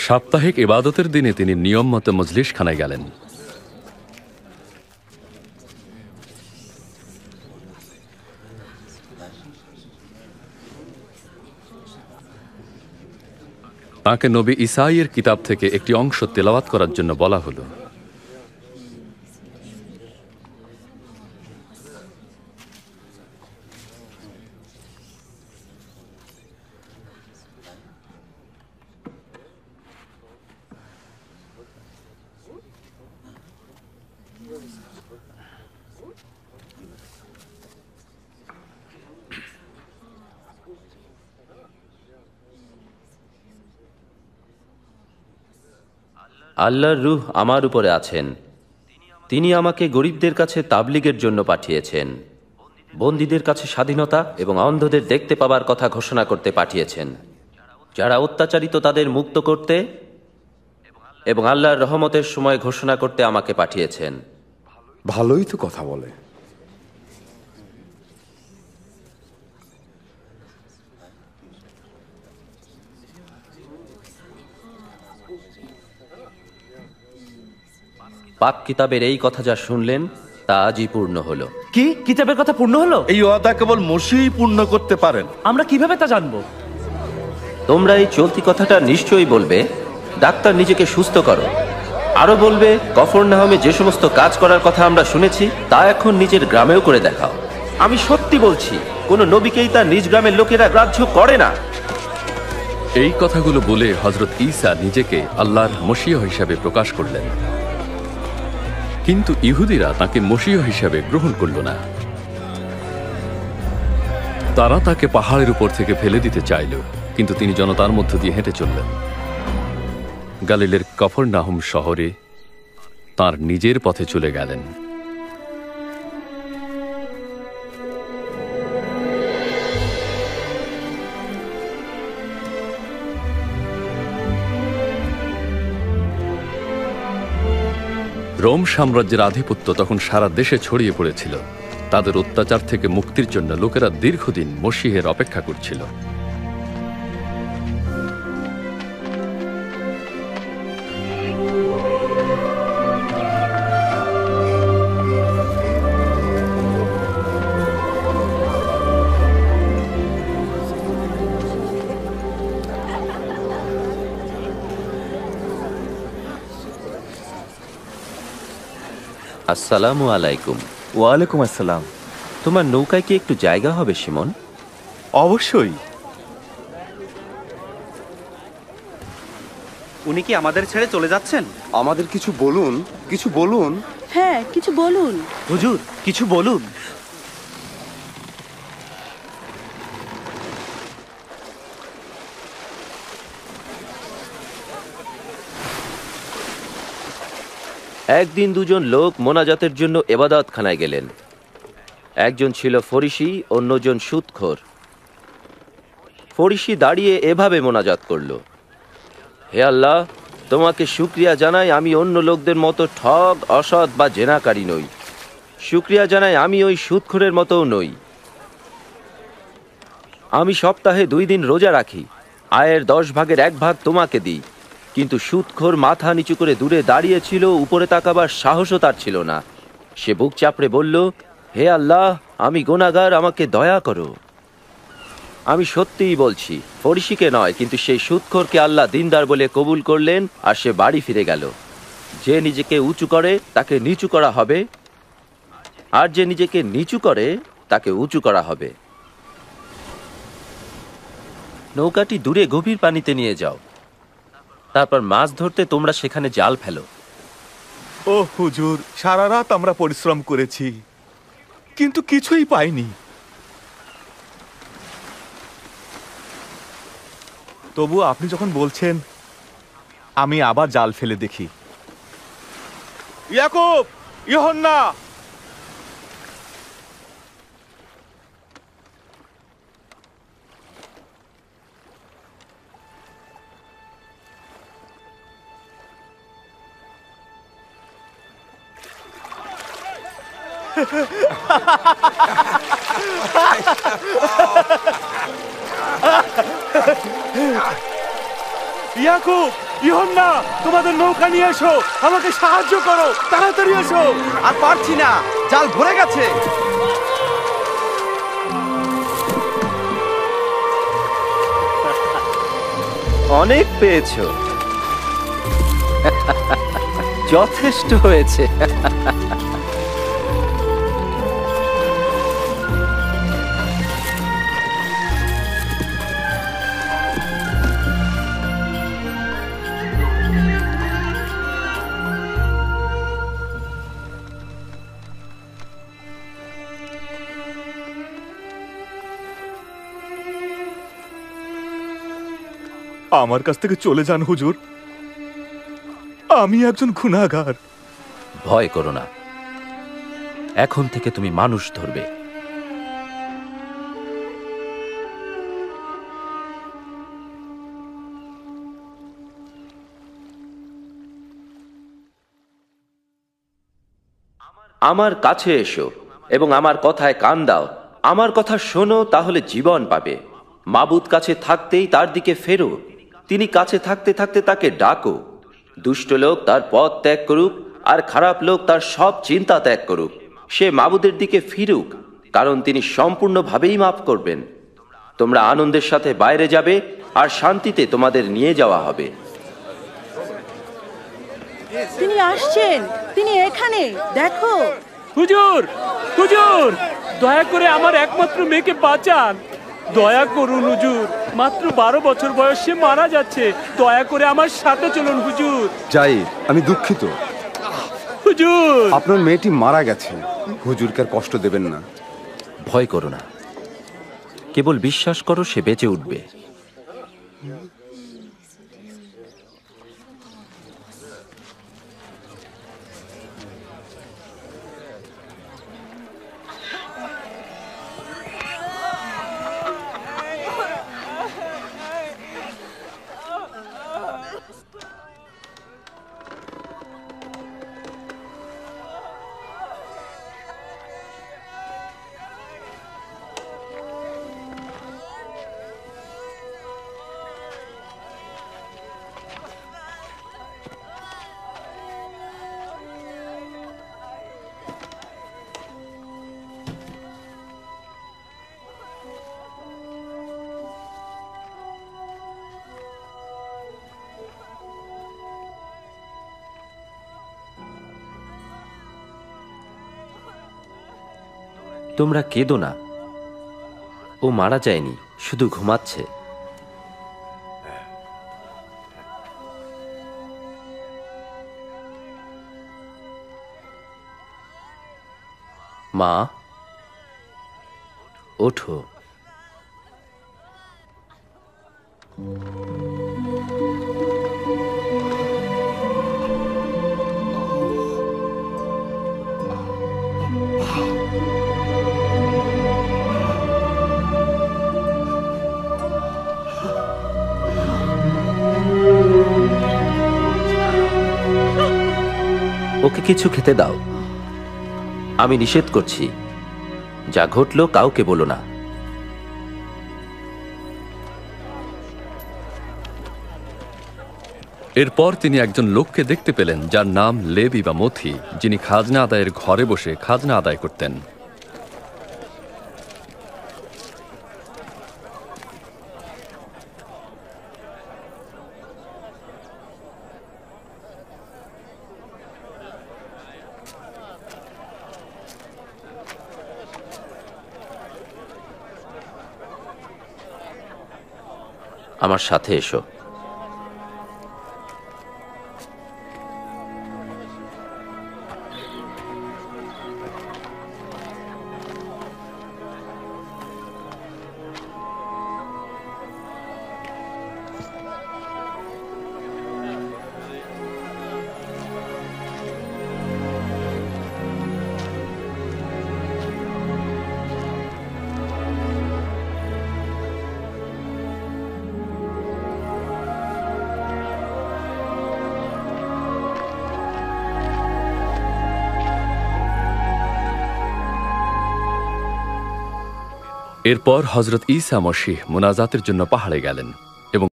সাপ্তাহিক ইবাদতের দিনে তিনি নিয়ম মতো মজলিসখানায় গেলেন। তাঁকে নবী ইসাইয়ের কিতাব থেকে একটি অংশ তেলাওয়াত করার জন্য বলা হলো। আল্লাহর রূহ আমার উপরে আছেন, তিনি আমাকে গরিবদের কাছে তাবলীগের জন্য পাঠিয়েছেন, বন্দীদের কাছে স্বাধীনতা এবং অন্ধদের দেখতে পাবার কথা ঘোষণা করতে পাঠিয়েছেন, যারা অত্যাচারিত তাদের মুক্ত করতে এবং আল্লাহর রহমতের সময় ঘোষণা করতে আমাকে পাঠিয়েছেন। ভালোই তো কথা বলে। পাক কিতাবের এই কথা যা শুনলেন তা আজই পূর্ণ হলো। কি কিতাবের কথা পূর্ণ হলো? এই ওয়াদা কেবল মসিহই পূর্ণ করতে পারেন। আমরা কিভাবে তা জানবো? তোমরা এই চলতি কথাটা নিশ্চয়ই বলবে, ডাক্তার নিজেকে সুস্থ করো। আরো বলবে, কফরনাহমে যে সমস্ত কাজ করার কথা আমরা শুনেছি তা এখন নিজের গ্রামেও করে দেখাও। আমি সত্যি বলছি, কোনো নবীকেই তার নিজ গ্রামের লোকেরা গ্রাহ্য করে না। এই কথাগুলো বলে হযরত ঈসা নিজেকে আল্লাহর মসিহ হিসাবে প্রকাশ করলেন, কিন্তু ইহুদিরা তাকে মসিহ হিসাবে গ্রহণ করল না। তারা তাকে পাহাড়ের উপর থেকে ফেলে দিতে চাইল, কিন্তু তিনি জনতার মধ্য দিয়ে হেঁটে চললেন। গালিলের কফরনাহুম শহরে তার নিজের পথে চলে গেলেন। রোম সাম্রাজ্যের আধিপত্য তখন সারা দেশে ছড়িয়ে পড়েছিল। তাদের অত্যাচার থেকে মুক্তির জন্য লোকেরা দীর্ঘদিন মসিহের অপেক্ষা করছিল। আসসালামু আলাইকুম। ওয়ালাইকুম আসসালাম। তোমার নৌকায় কি একটু জায়গা হবে শিমন? অবশ্যই। উনি কি আমাদের ছেড়ে চলে যাচ্ছেন? আমাদের কিছু বলুন, কিছু বলুন। হ্যাঁ, কিছু বলুন। হুজুর, কিছু বলুন। একদিন দুজন লোক মোনাজাতের জন্য ইবাদতখানায় গেলেন। একজন ছিল ফরিসি, অন্যজন সুদখোর। ফরিসি দাঁড়িয়ে এভাবে মোনাজাত করল, হে আল্লাহ, তোমাকে শুকরিয়া জানাই আমি অন্য লোকদের মতো ঠগ, অসৎ বা জেনাকারী নই। শুকরিয়া জানাই আমি ওই সুদখোরের মতোও নই। আমি সপ্তাহে 2 দিন রোজা রাখি, আয়ের 10 ভাগের 1 ভাগ তোমাকে দিই। কিন্তু সুদখোর মাথা নিচু করে দূরে দাঁড়িয়েছিল, উপরে তাকাবার সাহসও তার ছিল না। সে বুক চাপড়ে বলল, হে আল্লাহ, আমি গুনাহগার, আমাকে দয়া করো। আমি সত্যিই বলছি, ফরিসিকে নয় কিন্তু সেই সুদখোরকে আল্লাহ দিনদার বলে কবুল করলেন, আর সে বাড়ি ফিরে গেল। যে নিজেকে উঁচু করে তাকে নিচু করা হবে, আর যে নিজেকে নিচু করে তাকে উঁচু করা হবে। নৌকাটি দূরে গভীর পানিতে নিয়ে যাও, তারপর মাছ ধরতে তোমরা সেখানে জাল ফেলো। ও হুজুর, সারা রাত আমরা পরিশ্রম করেছি, কিন্তু কিছুই পাইনি। তবু আপনি যখন বলছেন, আমি আবার জাল ফেলে দেখি। ইয়াকুব, ইউহান্না, ইয়াকুব, ইউহান্না, তোমাদের নৌকা নিয়ে এসো, আমাকে সাহায্য করো, তাড়াতাড়ি এসো। আর পারছি না, জাল ভরে গেছে। অনেক পেয়েছো। যথেষ্ট হয়েছে। আমার কাছ থেকে চলে যান হুজুর, আমি একজন গুনাহগার। ভয় করো না, এখন থেকে তুমি মানুষ ধরবে। আমার কাছে এসো এবং আমার কথায় কান দাও। আমার কথা শোনো, তাহলে জীবন পাবে। মাবুদ কাছে থাকতেই তার দিকে ফেরো। তিনি কাছে থাকতে থাকতে তাকে ডাকো। দুষ্ট লোক তার পথ ত্যাগ করুক, আর খারাপ লোক তার সব চিন্তা ত্যাগ করুক। সে মাবুদের দিকে ফিরুক, কারণ তিনি সম্পূর্ণভাবেই মাফ করবেন। তোমরা আনন্দের সাথে বাইরে যাবে, আর শান্তিতে তোমাদের নিয়ে যাওয়া হবে। তিনি আসছেন, তিনি এখানে, দেখো। হুজুর, হুজুর, দয়া করে আমার একমাত্র মেয়েকে বাঁচান। দয়া করুন হুজুর, মাত্র 12 বছর বয়সে মারা যাচ্ছে। দয়া করে আমার সাথে চলুন হুজুর। জাহিদ, আমি দুঃখিত। হুজুর, আপনার মেয়েটি মারা গেছে। হুজুরকে আর কষ্ট দেবেন না। ভয় করো না, কেবল বিশ্বাস করো, সে বেঁচে উঠবে। তোমরা কেঁদো না, ও মারা যায়নি, শুধু ঘুমাচ্ছে। মা, ওঠো। ওকে কিছু খেতে দাও। আমি নিষেধ করছি, যা ঘটলো কাউকে বলো না। এরপর তিনি একজন লোককে দেখতে পেলেন, যার নাম লেবি বা মথি, যিনি খাজনা আদায়ের ঘরে বসে খাজনা আদায় করতেন। আমার সাথে এসো। এরপর হজরত ঈসা মসীহ মুনাজাতের জন্য পাহাড়ে গেলেন।